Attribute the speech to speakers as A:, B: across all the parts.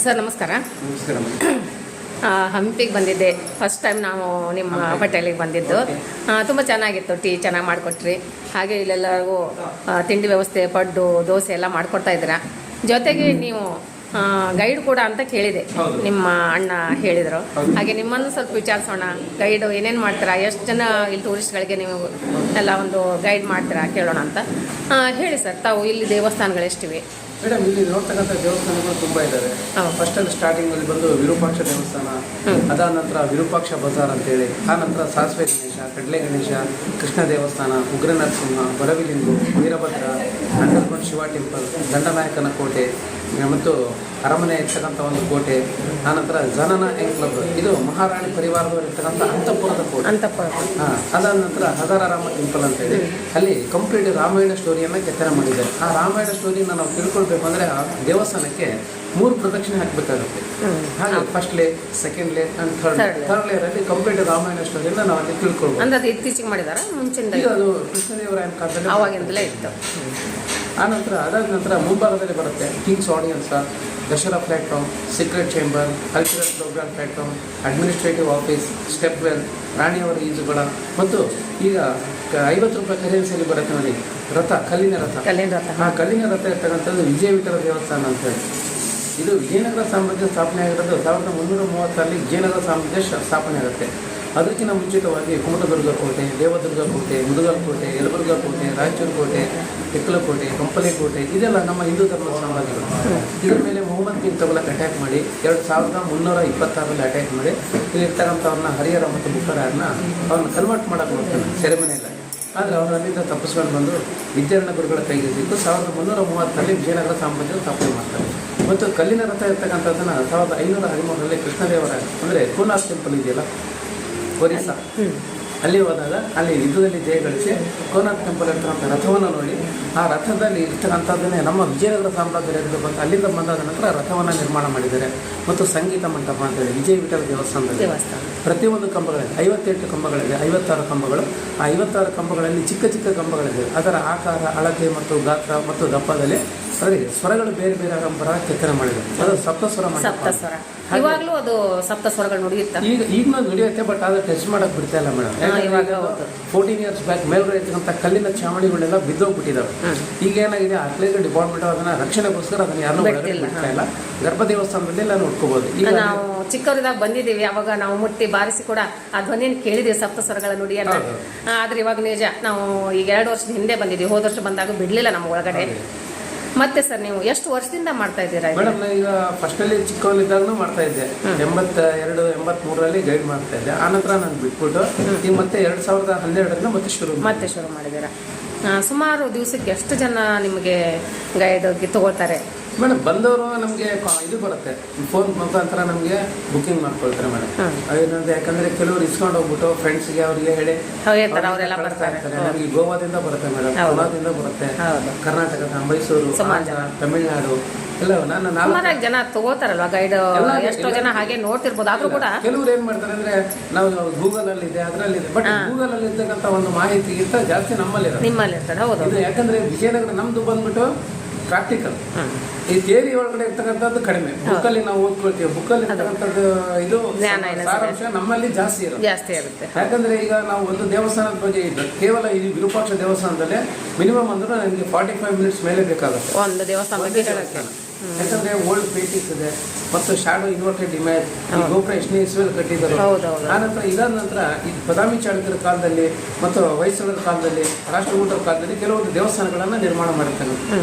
A: Sir ನಮಸ್ಕಾರ.
B: ನಮಸ್ಕಾರ.
A: ಹಂಪಿಗೆ ಬಂದಿದ್ದೆ. ಫಸ್ಟ್ ಟೈಮ್ ನಾವು ನಿಮ್ಮ ಹೋಟೆಲಿಗೆ ಬಂದಿದ್ದು. ತುಂಬ ಚೆನ್ನಾಗಿತ್ತು. ಟೀ ಚೆನ್ನಾಗಿ ಮಾಡಿಕೊಟ್ರಿ. ಹಾಗೆ ಇಲ್ಲೆಲ್ಲರಿಗೂ ತಿಂಡಿ ವ್ಯವಸ್ಥೆ, ಪಡ್ಡು, ದೋಸೆ ಎಲ್ಲ ಮಾಡಿಕೊಡ್ತಾ ಇದ್ದೀರಾ. ಜೊತೆಗೆ ನೀವು ಗೈಡ್ ಕೂಡ ಅಂತ ಕೇಳಿದೆ, ನಿಮ್ಮ ಅಣ್ಣ ಹೇಳಿದರು. ಹಾಗೆ ನಿಮ್ಮನ್ನು ಸ್ವಲ್ಪ ವಿಚಾರಿಸೋಣ. ಗೈಡು ಏನೇನು ಮಾಡ್ತೀರಾ, ಎಷ್ಟು ಜನ ಇಲ್ಲಿ ಟೂರಿಸ್ಟ್ಗಳಿಗೆ ನೀವು ಎಲ್ಲ ಒಂದು ಗೈಡ್ ಮಾಡ್ತೀರಾ ಕೇಳೋಣ ಅಂತ. ಹೇಳಿ ಸರ್, ತಾವು ಇಲ್ಲಿ ದೇವಸ್ಥಾನಗಳು ಎಷ್ಟಿವೆ?
B: ಮೇಡಮ್, ಇಲ್ಲಿ ನೋಡ್ತಕ್ಕಂಥ ದೇವಸ್ಥಾನಗಳು ತುಂಬ ಇದ್ದಾವೆ. ಫಸ್ಟ್ ಅಲ್ಲಿ ಸ್ಟಾರ್ಟಿಂಗ್ ಅಲ್ಲಿ ಬಂದು ವಿರೂಪಾಕ್ಷ ದೇವಸ್ಥಾನ, ಅದಾದ ನಂತರ ವಿರೂಪಾಕ್ಷ ಬಜಾರ್ ಅಂತೇಳಿ, ಆ ನಂತರ ಸಾಸಿವೆ ಗಣೇಶ, ಕಡಲೆ ಗಣೇಶ, ಕೃಷ್ಣ ದೇವಸ್ಥಾನ, ಉಗ್ರ ನರಸಿಂಹ, ಬಲವಿಲಿಂಗು, ವೀರಭದ್ರ, ಅಂಡರ್ಗ್ರೌಂಡ್ ಶಿವ ಟೆಂಪಲ್, ದಂಡನಾಯಕನ ಕೋಟೆ ಮತ್ತು ಅರಮನೆ ಇರ್ತಕ್ಕಂಥ ಒಂದು ಕೋಟೆ, ಆನಂತರ ಜನನ ಕ್ಲಬ್, ಇದು ಮಹಾರಾಣಿ ಪರಿವಾರದವರು ಇರ್ತಕ್ಕಂಥ ಅಂತಃಪುರದ ಕೋಟೆ. ಅದಾದ ನಂತರ ಹಜಾರಾರಾಮ ಟೆಂಪಲ್ ಅಂತೇಳಿ, ಅಲ್ಲಿ ಕಂಪ್ಲೀಟ್ ರಾಮಾಯಣ ಸ್ಟೋರಿಯನ್ನು ಕೆತ್ತನೆ ಮಾಡಿದ್ದಾರೆ. ಆ ರಾಮಾಯಣ ಸ್ಟೋರಿನ ನಾವು ತಿಳ್ಕೊಳ್ಬೇಕು ಅಂದರೆ ಆ ದೇವಸ್ಥಾನಕ್ಕೆ 3 ಪ್ರದಕ್ಷಿಣೆ ಹಾಕಬೇಕಾಗುತ್ತೆ. ಹಾಗೆ first layer, second layer and third layer ಅಲ್ಲಿ ಕಂಪ್ಲೀಟ್ ರಾಮಾಯಣ ಸ್ಟೋರಿಯಿಂದ ನಾವು ಅಲ್ಲಿ ತಿಳ್ಕೊಳ್ಬೋದು.
A: ಅಂದ್ರೆ ಅದು ಇತ್ತೀಚೆಗೆ ಮಾಡಿದಾರ? ಮುಂಚಿನ
B: ಅದು ಕೃಷ್ಣದೇವರಾಯನ ಕಾಲದಲ್ಲಿ
A: ಅವಾಗಿಂದಲೇ ಇತ್ತು.
B: ಆನಂತರ ಅದಾದ ನಂತರ ಮುಂಭಾಗದಲ್ಲಿ ಬರುತ್ತೆ kings audience, Dasara platform, secret chamber, cultural programme platform, administrative office, step well, ರಾಣಿಯವರ ಈಜುಗಳ, ಮತ್ತು ಈಗ 50 ರೂಪಾಯಿ ಕರೆನ್ಸಿಯಲ್ಲಿ ಬರುತ್ತೆ ನೋಡಿ ರಥ, ಕಲ್ಲಿನ ರಥ. ಆ ಕಲ್ಲಿನ ರಥ ಇರ್ತಕ್ಕಂಥದ್ದು ವಿಜಯ ವಿಠಲ ದೇವಸ್ಥಾನ ಅಂತ ಹೇಳಿ. ಇದು ವಿಜಯನಗರ ಸಾಮ್ರಾಜ್ಯ ಸ್ಥಾಪನೆ ಆಗಿರೋದು 1330ರಲ್ಲಿ ವಿಜಯನಗರ ಸಾಮ್ರಾಜ್ಯ ಸ್ಥಾಪನೆ ಆಗುತ್ತೆ. ಅದಕ್ಕಿಂತ ಮುಂಚಿತವಾಗಿ ಕುಮಟದುರ್ಗ ಕೋಟೆ, ದೇವದುರ್ಗ ಕೋಟೆ, ಮುದುಗಲ್ ಕೋಟೆ, ಯಲಬುರ್ಗ ಕೋಟೆ, ರಾಯಚೂರು ಕೋಟೆ, ಹಿಕ್ಕಲಕೋಟೆ, ಕಂಪಲಿ ಕೋಟೆ, ಇದೆಲ್ಲ ನಮ್ಮ ಹಿಂದೂ ಧರ್ಮದ ಸಾಮ್ರಾಜ್ಯಗಳು. ಇದರ ಮೇಲೆ ಮೊಹಮ್ಮದ್ ಬಿನ್ ತುಘಲಕ್ ಅಟ್ಯಾಕ್ ಮಾಡಿ 2326ರಲ್ಲಿ ಅಟ್ಯಾಕ್ ಮಾಡಿ ಇಲ್ಲಿರ್ತಕ್ಕಂಥವ್ರನ್ನ ಹರಿಹರ ಮತ್ತು ಬುಕ್ಕರಾರನ್ನ ಅವ್ರನ್ನ ಕನ್ವರ್ಟ್ ಮಾಡೋಕ್ಕೆ ನೋಡ್ತಾನೆ ಸೆರೆಮನೆಯಲ್ಲ. ಆದರೆ ಅವರು ಅಲ್ಲಿಂದ ತಪ್ಪಿಸ್ಕೊಂಡು ಬಂದು ವಿದ್ಯಾರಣ್ಯ ಗುರುಗಳ ಕೈಗೆ ಸಿಕ್ಕು 1330ರಲ್ಲಿ ವಿಜಯನಗರ ಸಾಮ್ರಾಜ್ಯ ಸ್ಥಾಪನೆ ಮಾಡ್ತಾರೆ. ಮತ್ತು ಕಲ್ಲಿನ ರಥ ಇರ್ತಕ್ಕಂಥದ್ದನ್ನು 1513ರಲ್ಲಿ ಕೃಷ್ಣದೇವರಾಯ ಅಂದರೆ ಕೋನಾರ್ಕ್ ಟೆಂಪಲ್ ಇದೆಯಲ್ಲ ಒರಿಸ್ಸಾ, ಅಲ್ಲಿ ಹೋದಾಗ ಅಲ್ಲಿ ಯುದ್ಧದಲ್ಲಿ ಜಯ ಗಳಿಸಿ ಕೋನಾರ್ಕ್ ಟೆಂಪಲ್ ಇರ್ತಕ್ಕಂಥ ರಥವನ್ನು ನೋಡಿ ಆ ರಥದಲ್ಲಿ ಇರ್ತಕ್ಕಂಥದ್ದನ್ನೇ ನಮ್ಮ ವಿಜಯನಗರ ಸಾಮ್ರಾಜ್ಯದಲ್ಲಿ ಬಂದು ಅಲ್ಲಿಂದ ಬಂದಾದ ನಂತರ ರಥವನ್ನು ನಿರ್ಮಾಣ ಮಾಡಿದ್ದಾರೆ. ಮತ್ತು ಸಂಗೀತ ಮಂಟಪ ಅಂತೇಳಿ ವಿಜಯ ವಿಠಲ ದೇವಸ್ಥಾನದಲ್ಲಿ ಪ್ರತಿಯೊಂದು ಕಂಬಗಳಿದೆ, 58 ಕಂಬಗಳಿದೆ, 56 ಕಂಬಗಳು. ಆ 56 ಕಂಬಗಳಲ್ಲಿ ಚಿಕ್ಕ ಚಿಕ್ಕ ಕಂಬಗಳಿದೆ. ಅದರ ಆಕಾರ, ಅಳತೆ ಮತ್ತು ಗಾತ್ರ ಮತ್ತು ದಪ್ಪದಲ್ಲಿ ಅದರಿಗೆ ಸ್ವರಗಳು ಬೇರೆ ಬೇರೆ ಬರ ಕೆತ್ತನೆ ಮಾಡಿದೆ. ಅದು ಸಪ್ತಸ್ವರ ಮಂಟಪ.
A: ಇವಾಗಲೂ ಅದು ಸಪ್ತ ಸ್ವರಗಳು ನುಡಿಯುತ್ತೆ.
B: ಈಗ ನುಡಿಯುತ್ತೆ, ಬಟ್ ಅದು ಟೆಸ್ಟ್ ಮಾಡಕ್ ಬಿಡ್ತಾ ಇಲ್ಲ ಮೇಡಮ್. 14 ಇಯರ್ಸ್ ಬ್ಯಾಕ್ ಮೇಲ್ಗಡೆ ಇರ್ತಕ್ಕಂಥ ಕಲ್ಲಿನ ಚಾವಣಿಗಳೆಲ್ಲ ಬಿದ್ದೋಗ್ಬಿಟ್ಟಿದ್ದಾವೆ. ಈಗ ಏನಾಗಿದೆ, ಅಥ್ಲೆಟಿಕ್ ಡಿಪಾರ್ಟ್ಮೆಂಟ್ ಅದನ್ನ ರಕ್ಷಣೆಗೋಸ್ಕರ ಅದನ್ನ ಯಾರು ಬಿಡ್ತಾ ಇಲ್ಲ. ಗರ್ಭ ದೇವಸ್ಥಾನದಲ್ಲಿ ಎಲ್ಲ ನೋಡ್ಕೋಬಹುದು. ಈಗ
A: ನಾವು ಚಿಕ್ಕವರಿದಾಗ ಬಂದಿದ್ದೀವಿ, ಅವಾಗ ನಾವು ಮುಟ್ಟಿ ಬಾರಿಸಿ ಕೂಡ ಆ ಧ್ವನಿಯನ್ನು ಕೇಳಿದೀವಿ, ಸಪ್ತ ಸ್ವರಗಳ ನುಡಿಯನ್ನ. ಆದ್ರೆ ಇವಾಗ ನಿಜ, ನಾವು ಈಗ 2 ವರ್ಷದ ಹಿಂದೆ ಬಂದಿದ್ದೀವಿ. ಹೋದ ವರ್ಷ ಬಂದಾಗ ಬಿಡ್ಲಿಲ್ಲ ನಮ್ಮ ಒಳಗಡೆ. ಮತ್ತೆ ಸರ್, ನೀವು ಎಷ್ಟು ವರ್ಷದಿಂದ ಮಾಡ್ತಾ ಇದ್ದೀರಾ?
B: ಮೇಡಮ್, ಈಗ ಫಸ್ಟ್ ಅಲ್ಲಿ ಚಿಕ್ಕವನಿದ್ದಾಗೂ ಮಾಡ್ತಾ ಇದ್ದೆ. 82, 83ರಲ್ಲಿ ಗೈಡ್ ಮಾಡ್ತಾ ಇದ್ದೆ. ಆನಂತರ ನಾನು ಬಿಟ್ಬಿಟ್ಟು ಈಗ ಮತ್ತೆ 2012ರಿಂದ ಮತ್ತೆ ಶುರು
A: ಮಾಡಿದ್ದೀರಾ. ಸುಮಾರು ದಿವಸಕ್ಕೆ ಎಷ್ಟು ಜನ ನಿಮಗೆ ಗೈಡ್ ತಗೊಳ್ತಾರೆ?
B: ಮೇಡಮ್, ಬಂದವರು ನಮಗೆ ಇದು ಬರುತ್ತೆ, ಫೋನ್ ಮುಖಾಂತರ ನಮಗೆ ಬುಕಿಂಗ್ ಮಾಡ್ಕೊಳ್ತಾರೆ ಮೇಡಮ್. ಅದೇನಂದ್ರೆ ಯಾಕಂದ್ರೆ ಕೆಲವರು ಇಸ್ಕೊಂಡು ಹೋಗ್ಬಿಟ್ಟು ಫ್ರೆಂಡ್ಸ್ಗೆ ಅವರಿಗೆ ಹೇಳಿ
A: ಅವರೆಲ್ಲ ಬರ್ತಾರೆ.
B: ನಮಗೆ ಗೋವಾದಿಂದ ಬರುತ್ತೆ ಮೇಡಮ್, ಗೋವಾದಿಂದ ಬರುತ್ತೆ, ಕರ್ನಾಟಕದ ಮೈಸೂರು, ತಮಿಳುನಾಡು ಎಲ್ಲ
A: ಸುಮಾರು ಜನ ತಗೋತಾರಲ್ವಾ ಗೈಡ್. ಎಷ್ಟೋ ಜನ ಹಾಗೆ ನೋಡ್ತಿರ್ಬೋದು. ಆದ್ರೂ ಕೂಡ
B: ಕೆಲವ್ರು ಏನ್ ಮಾಡ್ತಾರೆ ಅಂದ್ರೆ, ನಾವು ಗೂಗಲ್ ಅಲ್ಲಿ ಇದೆ, ಅದರಲ್ಲಿ ಇದೆ, ಬಟ್ ಗೂಗಲ್ ಅಲ್ಲಿ ಇರ್ತಕ್ಕಂಥ ಒಂದು ಮಾಹಿತಿಗಿಂತ ಜಾಸ್ತಿ ನಿಮ್ಮಲ್ಲಿ
A: ಇರ್ತದೆ. ಹೌದು,
B: ಯಾಕಂದ್ರೆ ವಿಜಯನಗರ ನಮ್ದು ಬಂದ್ಬಿಟ್ಟು ಪ್ರಾಕ್ಟಿಕಲ್. ಈ ಥಿಯರಿ ಒಳಗಡೆ ಇರ್ತಕ್ಕಂಥದ್ದು ಕಡಿಮೆ. ಬುಕ್ಕಲ್ಲಿ ನಾವು ಓದ್ಕೊಳ್ತೀವಿ, ಬುಕ್ಕಲ್ಲಿ ಇರ್ತಕ್ಕಂಥದ್ದು ಇದು ಸಾರಾಂಶ ನಮ್ಮಲ್ಲಿ ಜಾಸ್ತಿ ಇರುತ್ತೆ. ಯಾಕಂದ್ರೆ ಈಗ ನಾವು ಒಂದು ದೇವಸ್ಥಾನದ ಬಗ್ಗೆ ಕೇವಲ ಈ ವಿರೂಪಾಕ್ಷ ದೇವಸ್ಥಾನದಲ್ಲಿ ಮಿನಿಮಮ್ ಅಂದ್ರೆ ನನಗೆ 45 ಮಿನಿಟ್ಸ್ ಮೇಲೆ ಬೇಕಾಗುತ್ತೆ
A: ಒಂದು ದೇವಸ್ಥಾನ.
B: ಯಾಕಂದ್ರೆ ಓಲ್ಡ್ ಪೇಂಟಿಂಗ್ಸ್ ಇದೆ ಮತ್ತು ಶಾಡೋ ಇನ್ವರ್ಟೆಡ್ ಇಮೇಜ್, ಈ ಗೋಪುರ ಎಷ್ಟನೇ ಇಸ್ವಿಯಲ್ಲಿ ಕಟ್ಟಿದ್ದಾರೆ. ಆನಂತರ ಇದಾದ ನಂತರ ಈ ಬದಾಮಿ ಚಾಳುಕ್ಯರ ಕಾಲದಲ್ಲಿ ಮತ್ತು ಹೊಯ್ಸಳರ ಕಾಲದಲ್ಲಿ, ರಾಷ್ಟ್ರಕೂಟರ ಕಾಲದಲ್ಲಿ ಕೆಲವೊಂದು ದೇವಸ್ಥಾನಗಳನ್ನ ನಿರ್ಮಾಣ ಮಾಡಿರ್ತಾರೆ.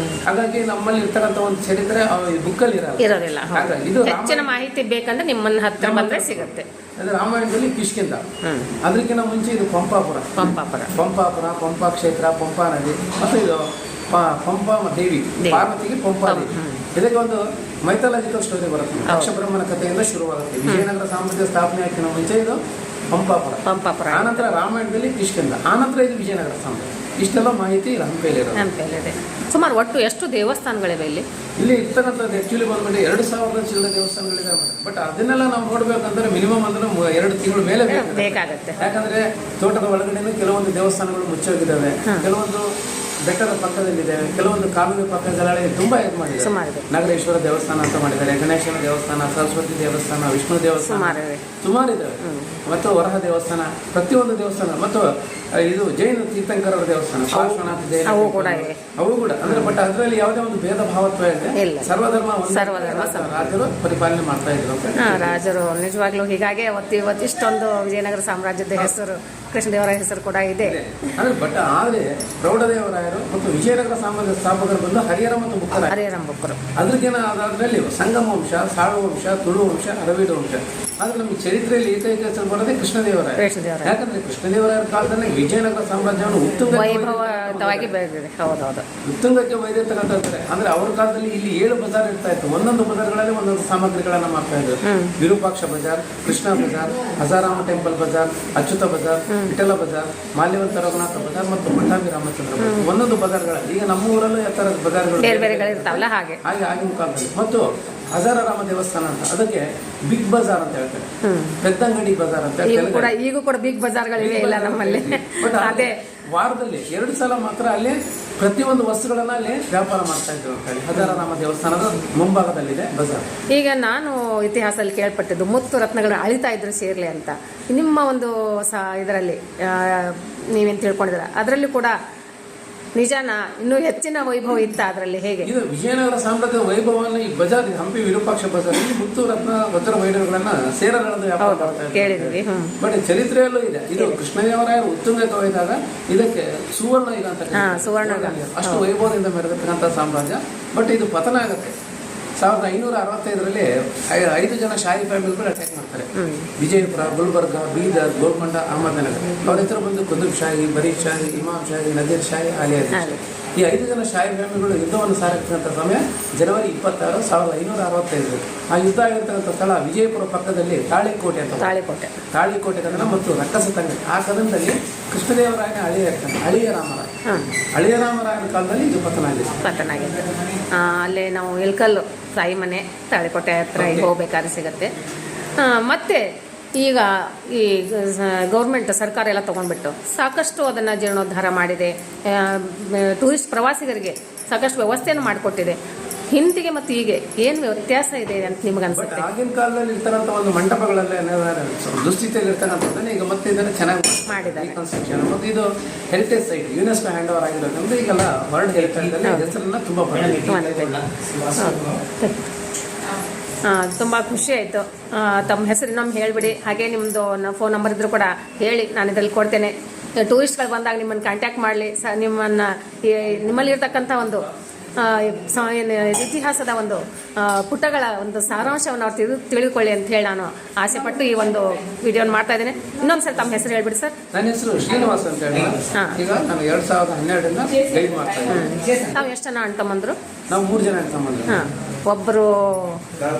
B: ಹಾಗಾಗಿ ನಮ್ಮಲ್ಲಿ ಇರ್ತಕ್ಕಂಥ ಒಂದು ಚರಿತ್ರೆ ಬುಕ್ಕಲ್ಲಿ
A: ಇರೋದಿಲ್ಲ. ಇದು ಹೆಚ್ಚಿನ ಮಾಹಿತಿ ಬೇಕಂದ್ರೆ ನಿಮ್ಮನ್ನ ಹತ್ರ ಬಂದ್ರೆ ಸಿಗುತ್ತೆ.
B: ಅಂದ್ರೆ ರಾಮಾಯಣದಲ್ಲಿ ಕಿಷ್ಕಿಂಧ, ಅದಕ್ಕಿಂತ ಮುಂಚೆ ಇದು ಪಂಪಾಪುರ, ಪಂಪಾ ಕ್ಷೇತ್ರ, ಪಂಪಾ ನದಿ, ಮತ್ತು ಇದು ಪಂಪಾ ದೇವಿ, ಪಾರ್ವತಿಗೆ ಪಂಪಾ ದೇವಿ. ಇದಕ್ಕೆ ಒಂದು ಮೈಥಾಲಜಿಕಲ್ ಸ್ಟೋರಿ ಬರುತ್ತೆ. ಯಕ್ಷಬ್ರಹ್ಮನ ಕಥೆಯಿಂದ ಶುರುವಾಗುತ್ತೆ. ವಿಜಯನಗರ ಸಾಮ್ರಾಜ್ಯ ಸ್ಥಾಪನೆ ಆಗಿನ ಮುಂಚೆ ಇದು ಪಂಪಾಪುರ, ಆನಂತರ ರಾಮಾಯಣದಲ್ಲಿ ಕಿಷ್ಕಿಂಧ, ಆನಂತರ ಇದು ವಿಜಯನಗರ ಸಾಮ್ರಾಜ್ಯ. ಇಷ್ಟೆಲ್ಲ ಮಾಹಿತಿ
A: ಹಂಪೆಯಲ್ಲಿದೆ. ಸುಮಾರು ಒಟ್ಟು ಎಷ್ಟು ದೇವಸ್ಥಾನಗಳಿವೆ ಇಲ್ಲಿ?
B: ಇಲ್ಲಿ ಇರ್ತಕ್ಕಂಥದ್ದು ಆಕ್ಚುಲಿ ಬಂದ್ಬಿಟ್ಟು 2000 ಚಿಲ್ಲರೆ ದೇವಸ್ಥಾನಗಳಿದೆ. ಬಟ್ ಅದನ್ನೆಲ್ಲ ನಾವು ನೋಡ್ಬೇಕಂದ್ರೆ ಮಿನಿಮಮ್ ಅಂದ್ರೆ 2 ತಿಂಗಳ ಮೇಲೆ ಬೇಕಾಗುತ್ತೆ. ಯಾಕಂದ್ರೆ ತೋಟದ ಒಳಗಡೆ ಕೆಲವೊಂದು ದೇವಸ್ಥಾನಗಳು ಮುಚ್ಚೋಗಿದ್ದಾವೆ, ಕೆಲವೊಂದು ಬೆಟ್ಟದ ಪಕ್ಕದಲ್ಲಿದೆ. ಕೆಲವೊಂದು ಕಾಲುವೆ ಪಕ್ಕಗಳಲ್ಲಿ ತುಂಬಾ ಇದು ಮಾಡಿದ್ದಾರೆ.
A: ಸುಮಾರಿದೆ.
B: ನಗರೇಶ್ವರ ದೇವಸ್ಥಾನ ಅಂತ ಮಾಡಿದ್ದಾರೆ, ಗಣೇಶನ ದೇವಸ್ಥಾನ, ಸರಸ್ವತಿ ದೇವಸ್ಥಾನ, ವಿಷ್ಣು ದೇವಸ್ಥಾನ ಸುಮಾರಿದ್ದಾವೆ. ಮತ್ತು ವರಹ ದೇವಸ್ಥಾನ, ಪ್ರತಿಯೊಂದು ದೇವಸ್ಥಾನ, ಮತ್ತು ಇದು ಜೈನ ತೀರ್ಥಂಕರರ ದೇವಸ್ಥಾನ, ಪಾರ್ಶ್ವನಾಥ ಜೈನ
A: ಅವು ಕೂಡ ಇವೆ.
B: ಅವು ಕೂಡ ಅಂದ್ರೆ ಬಟ್ ಅದರಲ್ಲಿ ಯಾವುದೇ ಒಂದು ಭೇದ ಭಾವತ್ವ ಇದೆ.
A: ಇಲ್ಲ.
B: ಸರ್ವಧರ್ಮ
A: ಸರ್ವಧರ್ಮ
B: ರಾಜರು ಪರಿಪಾಲನೆ ಮಾಡ್ತಾ ಇದ್ರು ಅಂತ.
A: ರಾಜರು ನಿಜವಾಗ್ಲೂ ಹೀಗಾಗಿ ಇವತ್ತು ಇಷ್ಟೊಂದು ವಿಜಯನಗರ ಸಾಮ್ರಾಜ್ಯದ ಹೆಸರು, ಕೃಷ್ಣದೇವರಾಯ ಹೆಸರು ಕೂಡ ಇದೆ.
B: ಅಂದ್ರೆ ಬಟ್ ಆದ್ರೆ ಪ್ರೌಢದೇವರಾಯರು ಮತ್ತು ವಿಜಯನಗರ ಸಾಮ್ರಾಜ್ಯದ ಸ್ಥಾಪಕರು ಬಂದು ಹರಿಹರ ಮತ್ತು ಬುಕ್ಕರ.
A: ಹರಿಹರಂ ಬುಕ್ಕರು.
B: ಅದರಲ್ಲಿ ಸಂಗಮ ವಂಶ, ಸಾಳು ವಂಶ, ತುಳು ವಂಶ, ಅರವೀಡ ವಂಶ. ಆದ್ರೆ ನಮಗೆ ಚರಿತ್ರೆಯಲ್ಲಿ ಏಕೈಕ ಹೆಸರು ಬರೋದೇ ಕೃಷ್ಣದೇವರಾಯ. ಯಾಕಂದ್ರೆ ಕೃಷ್ಣದೇವರಾಯರ ಕಾಲದಲ್ಲಿ ವಿಜಯನಗರ ಸಾಮ್ರಾಜ್ಯವನ್ನು
A: ವೈಭವವಾಗಿ ಬೆಳೆದಿದೆ. ಹೌದೌದು.
B: ಉತ್ತುಂಗಕ್ಕೆ ಒಯ್ದಿರ್ತಕ್ಕಂಥ ಅಂದ್ರೆ ಅವ್ರ ಕಾಲದಲ್ಲಿ ಇಲ್ಲಿ 7 ಬಜಾರ್ ಇರ್ತಾ ಇತ್ತು. ಒಂದೊಂದು ಬಜಾರ್ಗಳಲ್ಲಿ ಒಂದೊಂದು ಸಾಮಗ್ರಿಗಳನ್ನ ಮಾಡ್ತಾ ಇದ್ರು. ವಿರೂಪಾಕ್ಷ ಬಜಾರ್, ಕೃಷ್ಣ ಬಜಾರ್, ಹಜಾರಾಮ ಟೆಂಪಲ್ ಬಜಾರ್, ಅಚ್ಯುತ ಬಜಾರ್, ವಿಠಲ ಬಜಾರ್, ಮಾಲ್ಯವಂತ ರಘುನಾಥ ಬಜಾರ್ ಮತ್ತು ಪಟ್ಟಾಭಿ ರಾಮಚಂದ್ರ ಬಜಾರ್. ಒಂದೊಂದು ಬಜಾರ್ಗಳಲ್ಲಿ ಈಗ ನಮ್ಮ ಊರಲ್ಲೂ ಎತ್ತರ ಬಜಾರ್ಗಳು
A: ಇರ್ತಾವಲ್ಲ ಹಾಗೆ
B: ಆಗಿನ ಕಾಲದಲ್ಲಿ. ಮತ್ತು ಹಜಾರಾರಾಮ ದೇವಸ್ಥಾನ ಅಂತ, ಅದಕ್ಕೆ ಬಿಗ್ ಬಜಾರ್ ಅಂತ ಹೇಳ್ತಾರೆ, ಪೆದ್ದಂಗಡಿ ಬಜಾರ್ ಅಂತ.
A: ಈಗ ಕೂಡ ಬಿಗ್ ಬಜಾರ್ಗಳಿವೆ ಇಲ್ಲ ನಮ್ಮಲ್ಲಿ.
B: ಬಟ್ ಅದೇ ವಾರದಲ್ಲಿ 2 ಸಲ ಮಾತ್ರ ಅಲ್ಲಿ ಪ್ರತಿಯೊಂದು ವಸ್ತುಗಳನ್ನ ಅಲ್ಲಿ ವ್ಯಾಪಾರ ಮಾಡ್ತಾ ಇದ್ರು ಅಂತ ಹೇಳಿ. ಹಜಾರಾರಾಮ ದೇವಸ್ಥಾನದ ಮುಂಭಾಗದಲ್ಲಿದೆ ಬಜಾರ್.
A: ಈಗ ನಾನು ಇತಿಹಾಸದಲ್ಲಿ ಕೇಳ್ಪಟ್ಟಿದ್ದು ಮುತ್ತು ರತ್ನಗಳು ಅಳಿತಾ ಇದ್ರು ಸೇರ್ಲಿ ಅಂತ. ನಿಮ್ಮ ಒಂದು ಇದರಲ್ಲಿ ನೀವೇನು ತಿಳ್ಕೊಂಡಿದ್ರ ಅದರಲ್ಲಿ ಕೂಡ ನಿಜಾನ ಇನ್ನೂ ಹೆಚ್ಚಿನ ವೈಭವ ಇತ್ತ ಅದರಲ್ಲಿ ಹೇಗೆ?
B: ಇದು ವಿಜಯನಗರ ಸಾಮ್ರಾಜ್ಯದ ವೈಭವವನ್ನು ಈ ಬಜಾರ್, ಹಂಪಿ ವಿರೂಪಾಕ್ಷ ಬಜಾರ್, ಮುತ್ತು ರತ್ನ ವಜ್ರ ವೈಢೂರ್ಯಗಳನ್ನ ಸೇರಗಳನ್ನ ವ್ಯಾಪಾರ ಮಾಡ್ತಾ
A: ಕೇಳಿದ್ವಿ.
B: ಬಟ್ ಚರಿತ್ರೆಯಲ್ಲೂ ಇದೆ. ಇದು ಕೃಷ್ಣದೇವರಾಯರು ಉತ್ತುಂಗಕ್ಕೆ ಒಯ್ದಾಗ ಇದಕ್ಕೆ ಸುವರ್ಣ ಯುಗ ಅಂತ
A: ಸುವರ್ಣ
B: ಅಷ್ಟು ವೈಭವದಿಂದ ಮೆರೆದಿರ್ತಕ್ಕಂಥ ಸಾಮ್ರಾಜ್ಯ. ಬಟ್ ಇದು ಪತನ ಆಗುತ್ತೆ 1565ರಲ್ಲಿ. 5 ಜನ ಶಾಹಿ ಫ್ಯಾಮಿಲಿಗಳು ಅಟ್ಯಾಕ್ ಮಾಡ್ತಾರೆ. ವಿಜಯಪುರ, ಗುಲ್ಬರ್ಗ, ಬೀದರ್, ಗೋಲ್ಕೊಂಡ, ಅಹಮದನಗರ. ಅವ್ರ ಹೆಸರು ಬಂದು ಕುತುಬ್ ಶಾಹಿ, ಬರೀದ್ ಶಾಹಿ, ಇಮಾಮ್ ಶಾಹಿ, ನದೀರ್ ಶಾಹಿ, ಆಲಿಯಾ ಶಾಹಿ. ಈ 5 ಜನ ಶಾಹಿ ಫ್ಯಾಮಿಲಿಗಳು ಯುದ್ಧವನ್ನು ಸಾರಿರ್ತಕ್ಕಂಥ ಸಮಯ ಜನವರಿ 26, 1565. ಆ ಯುದ್ಧ ಆಗಿರ್ತಕ್ಕಂಥ ಸ್ಥಳ ವಿಜಯಪುರ ಪಕ್ಕದಲ್ಲಿ ತಾಳಿಕೋಟೆ ಅಂತ. ತಾಳಿಕೋಟೆ ಕದನ ಮತ್ತು ರಕ್ಕಸ ತಂಗಡಿ. ಆ ಕದನದಲ್ಲಿ ಕೃಷ್ಣದೇವರಾಯನ ಅಳಿಯ ರಾಮರಾಯನ ಕಾಲದಲ್ಲಿ ಇದು ಪತನ
A: ಆಗಿದೆ. ಅಲ್ಲೇ ನಾವು ಇಲ್ಕಲ್ಲು ತಾಯಿ ಮನೆ ತಾಳಿಕೋಟೆ ಹತ್ರ ಹೋಗ್ಬೇಕಾದ್ರೆ ಸಿಗತ್ತೆ. ಮತ್ತೆ ಈಗ ಈ ಗೌರ್ಮೆಂಟ್ ಸರ್ಕಾರ ಎಲ್ಲ ತೊಗೊಂಡ್ಬಿಟ್ಟು ಸಾಕಷ್ಟು ಅದನ್ನು ಜೀರ್ಣೋದ್ಧಾರ ಮಾಡಿದೆ. ಟೂರಿಸ್ಟ್ ಪ್ರವಾಸಿಗರಿಗೆ ಸಾಕಷ್ಟು ವ್ಯವಸ್ಥೆಯನ್ನು ಮಾಡಿಕೊಟ್ಟಿದೆ. ಹಿಂದಿಗೆ ಮತ್ತು ಹೀಗೆ ಏನು ವ್ಯತ್ಯಾಸ ಇದೆ ಅಂತ ನಿಮ್ಗೆ ಅನ್ಸುತ್ತೆ?
B: ಆಗಿನ ಕಾಲದಲ್ಲಿ ಇರ್ತಕ್ಕಂಥ ಒಂದು ಮಂಟಪಗಳೆಲ್ಲ ದುಸ್ಥಿತಿಯಲ್ಲಿ ಇರ್ತಕ್ಕಂಥದ್ದನ್ನ ಈಗ ಮತ್ತೆ ಇದನ್ನು ಚೆನ್ನಾಗಿ ಮಾಡಿದ್ದಾರೆ. ಮತ್ತು ಇದು heritage site, UNESCO hand over ಆಗಿರೋದ್ರಿಂದ ಈಗೆಲ್ಲ ವರ್ಲ್ಡ್ ಹೆರಿಟೇಜ್ ಹೆಸರನ್ನ ತುಂಬ
A: ತುಂಬ ಖುಷಿ ಆಯಿತು. ತಮ್ಮ ಹೆಸರು ಇನ್ನೊಮ್ಮೆ ಹೇಳಿಬಿಡಿ. ಹಾಗೆ ನಿಮ್ಮದು ಫೋನ್ ನಂಬರ್ ಇದ್ದರೂ ಕೂಡ ಹೇಳಿ, ನಾನು ಇದರಲ್ಲಿ ಕೊಡ್ತೇನೆ. ಟೂರಿಸ್ಟ್ಗಳು ಬಂದಾಗ ನಿಮ್ಮನ್ನು ಕಾಂಟ್ಯಾಕ್ಟ್ ಮಾಡಲಿ. ನಿಮ್ಮಲ್ಲಿರ್ತಕ್ಕಂಥ ಒಂದು ಇತಿಹಾಸದ ಒಂದು ಪುಟಗಳ ಒಂದು ಸಾರಾಂಶವನ್ನು ಅವ್ರು ತಿಳಿದುಕೊಳ್ಳಿ ಅಂತ ಹೇಳಿ ನಾನು ಆಸೆಪಟ್ಟು ಈ ಒಂದು ವಿಡಿಯೋನ ಮಾಡ್ತಾ ಇದ್ದೇನೆ. ಇನ್ನೊಂದು ಸರ್ ತಮ್ಮ ಹೆಸರು ಹೇಳ್ಬಿಡಿ ಸರ್.
B: ನನ್ನ ಹೆಸರು ಶ್ರೀನಿವಾಸ್ ಅಂತ ಹೇಳಿ. ಈಗ ನಾನು 2012ರಿಂದ ಗೈಡ್ ಮಾಡ್ತಾ ಇದ್ದೀನಿ.
A: ನಾವು ಎಷ್ಟು ಜನ ಅಣ್ಣ ತಮ್ಮಂದ್ರು?
B: ನಾವು 3 ಜನ ಅಣ್ಣ ತಮ್ಮಂದ್ರು.
A: ಒಬ್ಬರು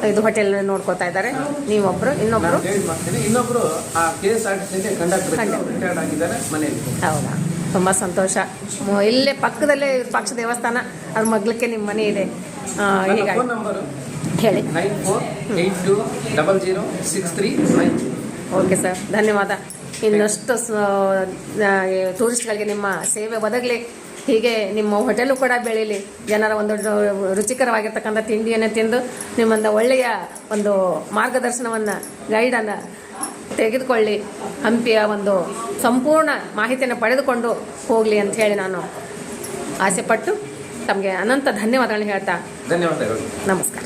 A: ಇದು ಹೋಟೆಲ್ ನೋಡ್ಕೋತಾ ಇದ್ದಾರೆ, ನೀವೊಬ್ರು, ಇನ್ನೊಬ್ರು
B: ಗೈಡ್ ಮಾಡ್ತೀನಿ, ಇನ್ನೊಬ್ರು KSRTC ಕಂಡಕ್ಟರ್ ರಿಟೈರ್ಡ್ ಆಗಿದ್ದಾರೆ ಮನೆಯಲ್ಲಿ.
A: ಹೌದಾ, ತುಂಬ ಸಂತೋಷ. ಇಲ್ಲೇ ಪಕ್ಕದಲ್ಲೇ ಪಕ್ಷ ದೇವಸ್ಥಾನ, ಅದ್ರ ಮಗ್ಲಕ್ಕೆ ನಿಮ್ಮ ಮನೆ ಇದೆ.
B: ಹೀಗಾಗಿ ಫೋನ್ ನಂಬರ್
A: ಹೇಳಿ.
B: 9482006390.
A: ಓಕೆ ಸರ್, ಧನ್ಯವಾದ. ಇನ್ನಷ್ಟು ಟೂರಿಸ್ಟ್ಗಳಿಗೆ ನಿಮ್ಮ ಸೇವೆ ಒದಗಲಿ. ಹೀಗೆ ನಿಮ್ಮ ಹೋಟೆಲು ಕೂಡ ಬೆಳೀಲಿ. ಜನರ ಒಂದು ರುಚಿಕರವಾಗಿರ್ತಕ್ಕಂಥ ತಿಂಡಿಯನ್ನು ತಿಂದು ನಿಮ್ಮಿಂದ ಒಳ್ಳೆಯ ಒಂದು ಮಾರ್ಗದರ್ಶನವನ್ನು, ಗೈಡನ್ನು ತೆಗೆದುಕೊಳ್ಳಿ. ಹಂಪಿಯ ಒಂದು ಸಂಪೂರ್ಣ ಮಾಹಿತಿಯನ್ನು ಪಡೆದುಕೊಂಡು ಹೋಗಲಿ ಅಂತ ಹೇಳಿ ನಾನು ಆಸೆಪಟ್ಟು ತಮಗೆ ಅನಂತ ಧನ್ಯವಾದಗಳನ್ನು ಹೇಳ್ತಾ
B: ಧನ್ಯವಾದಗಳು.
A: ನಮಸ್ಕಾರ.